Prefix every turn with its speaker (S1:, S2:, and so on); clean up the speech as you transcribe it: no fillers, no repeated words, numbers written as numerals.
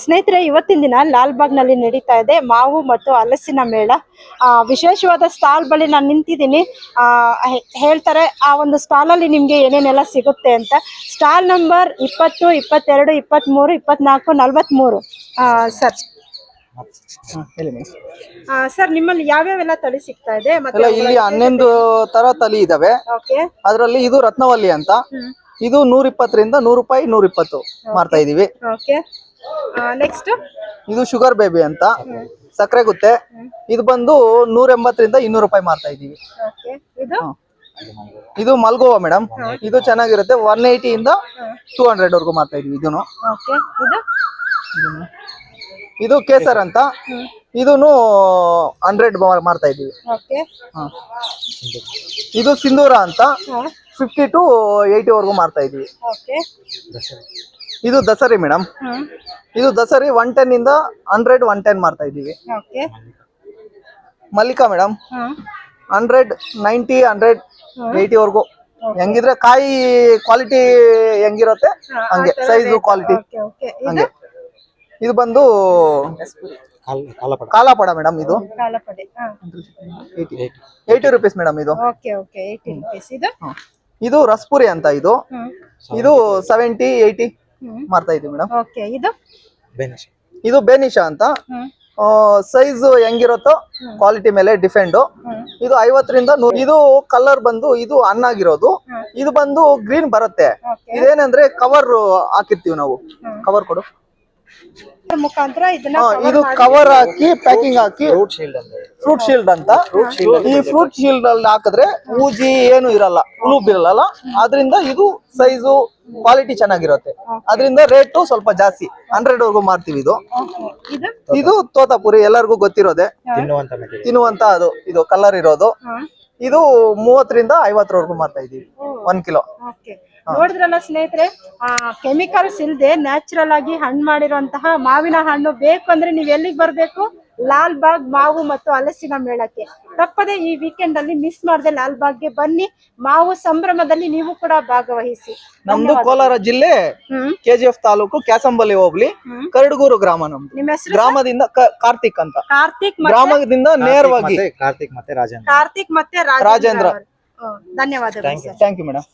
S1: ಸ್ನೇಹಿತರೆ, ಇವತ್ತಿನ ದಿನ ಲಾಲ್ಬಾಗ್ನಲ್ಲಿ ನಡೀತಾ ಇದೆ ಮಾವು ಮತ್ತು ಹಲಸಿನ ಮೇಳ. ವಿಶೇಷವಾದ ಸ್ಟಾಲ್ ಬಳಿ ನಾನು ನಿಂತಿದ್ದೀನಿ. ಹೇಳ್ತಾರೆ ಆ ಒಂದು ಸ್ಟಾಲಲ್ಲಿ ನಿಮಗೆ ಏನೇನೆಲ್ಲ ಸಿಗುತ್ತೆ ಅಂತ. Stall number 20, 22, 23, 24, 43. ಸರ್
S2: ಹೇಳಿ
S1: ಸರ್, ನಿಮ್ಮಲ್ಲಿ ಯಾವ್ಯಾವೆಲ್ಲ ತಳಿ ಸಿಗ್ತಾ ಇದೆ?
S2: ಮತ್ತೆ ಇಲ್ಲಿ 11 ತರ ತಳಿ ಇದಾವೆ. ಅದರಲ್ಲಿ ಇದು ರತ್ನವಲ್ಲಿ ಅಂತ. ಇದು 120 ರಿಂದ 100 ರೂಪಾಯಿ, 120 ಮಾರ್ತಾ ಇದೀವಿ.
S1: ನೆಕ್ಸ್ಟ್
S2: ಇದು ಶುಗರ್ ಬೇಬಿ ಅಂತ, ಸಕ್ಕರೆ ಗುತ್ತೆ. ಇದು ಬಂದು 180 ರಿಂದ 200 ರೂಪಾಯಿ ಮಾರ್ತಾ ಇದೀವಿ. ಇದು ಮಲ್ಗೋವಾ ಮೇಡಮ್. ಇದು ಚೆನ್ನಾಗಿರುತ್ತೆ. 180 ಇಂದ 200 ವರ್ಗು ಮಾರ್ತಾ ಇದೀವಿ. ಇದು ಕೇಸರ್ ಅಂತ, ಇದನ್ನು 100 ಮಾರ್ತಾ ಇದೀವಿ. ಇದು ಸಿಂಧೂರ ಅಂತ 50 to 80 ವರ್ಗು ಮಾರ್ತಾ ಇದೀವಿ. ಇದು ದಸರಿ ಮೇಡಮ್. ಇದು ದಸರಿ 110 ಇಂದ 100, 110 ಮಾರ್ತಾ ಇದೀವಿ. ಮಲ್ಲಿಕಾ ಮೇಡಮ್ 100, 90, 100, 80 ವರ್ಗು. ಹೆಂಗಿದ್ರೆ ಕಾಯಿ ಕ್ವಾಲಿಟಿ ಹೆಂಗಿರುತ್ತೆ ಹಂಗೆ, ಸೈಜು ಕ್ವಾಲಿಟಿ ಹಂಗೆ. ಇದು ಬಂದು ಕಾಲಾಪಡ ಮೇಡಮ್. ಇದು 80 ರೂಪೀಸ್ ಮೇಡಮ್. ಇದು ರಸ್ಪುರಿ ಅಂತ. ಇದು 70, 80 ಮಾರ್ತಾ ಇದೀವಿ ಮೇಡಮ್. ಇದು ಬೇನಿಶಾ ಅಂತ. ಸೈಜ್ ಹೆಂಗಿರುತ್ತೋ ಕ್ವಾಲಿಟಿ ಮೇಲೆ ಡಿಪೆಂಡ್. ಇದು 50 ರಿಂದ 100. ಇದು ಕಲರ್ ಬಂದು ಇದು ಹಣ್ಣಾಗಿರೋದು. ಇದು ಬಂದು ಗ್ರೀನ್ ಬರುತ್ತೆ. ಇದೇನಂದ್ರೆ ಕವರ್ ಹಾಕಿರ್ತೀವಿ ನಾವು. ಕವರ್ ಕೊಡು.
S1: ಮುಖಾಂತರ
S2: ಇದು ಕವರ್ ಹಾಕಿ ಪ್ಯಾಕಿಂಗ್ ಹಾಕಿ ಫ್ರೂಟ್ ಶೀಲ್ಡ್ ಅಂತ. ಈ ಫ್ರೂಟ್ ಶೀಲ್ಡ್ ಅಲ್ಲಿ ಹಾಕಿದ್ರೆ ಊಜಿ ಏನು ಇರಲ್ಲ, ಹುಳು ಬೀರಲ್ಲ. ಆದ್ರಿಂದ ಇದು ಸೈಜು ಕ್ವಾಲಿಟಿ ಚೆನ್ನಾಗಿರುತ್ತೆ. ಅದರಿಂದ ರೇಟು ಸ್ವಲ್ಪ ಜಾಸ್ತಿ, 100 ವರ್ಗು ಮಾರ್ತೀವಿ. ಇದು ತೋತಾಪುರಿ, ಎಲ್ಲರಿಗೂ ಗೊತ್ತಿರೋದೆ, ತಿನ್ನುವಂತ ಅದು. ಇದು ಕಲರ್ ಇರೋದು. ಇದು 30 ರಿಂದ 50 ವರ್ಗು ಮಾರ್ತಾ ಇದೀವಿ 1 ಕಿಲೋ.
S1: ನೋಡಿದ್ರಲ್ಲ ಸ್ನೇಹಿತರೆ, ಕೆಮಿಕಲ್ಸ್ ಇಲ್ಲದೆ ನ್ಯಾಚುರಲ್ ಆಗಿ ಹಣ್ಣು ಮಾಡಿರುವಂತಹ ಮಾವಿನ ಹಣ್ಣು ಬೇಕು ಅಂದ್ರೆ ನೀವು ಎಲ್ಲಿಗೆ ಬರಬೇಕು? ಲಾಲ್ಬಾಗ್ ಮಾವು ಮತ್ತು ಹಲಸಿನ ಮೇಳಕ್ಕೆ. ತಪ್ಪದೆ ಈ ವೀಕೆಂಡ್ ಅಲ್ಲಿ ಮಿಸ್ ಮಾಡದೆ ಲಾಲ್ಬಾಗ್ಗೆ ಬನ್ನಿ. ಮಾವು ಸಂಭ್ರಮದಲ್ಲಿ ನೀವು ಕೂಡ ಭಾಗವಹಿಸಿ.
S2: ನಮ್ದು ಕೋಲಾರ ಜಿಲ್ಲೆ KGF ತಾಲೂಕು ಕ್ಯಾಸಂಬಲ್ಲಿ ಹೋಬಳಿ ಕರಡಗೂರು ಗ್ರಾಮ. ನಮ್ದು
S1: ನಿಮ್ಮ ಹೆಸರು?
S2: ಗ್ರಾಮದಿಂದ ಕಾರ್ತಿಕ್ ಅಂತ.
S1: ಕಾರ್ತಿಕ್
S2: ಗ್ರಾಮದಿಂದ ನೇರವಾಗಿ
S1: ಕಾರ್ತಿಕ್ ಮತ್ತೆ ರಾಜೇಂದ್ರ. ಧನ್ಯವಾದಗಳು.
S2: Thank you madam.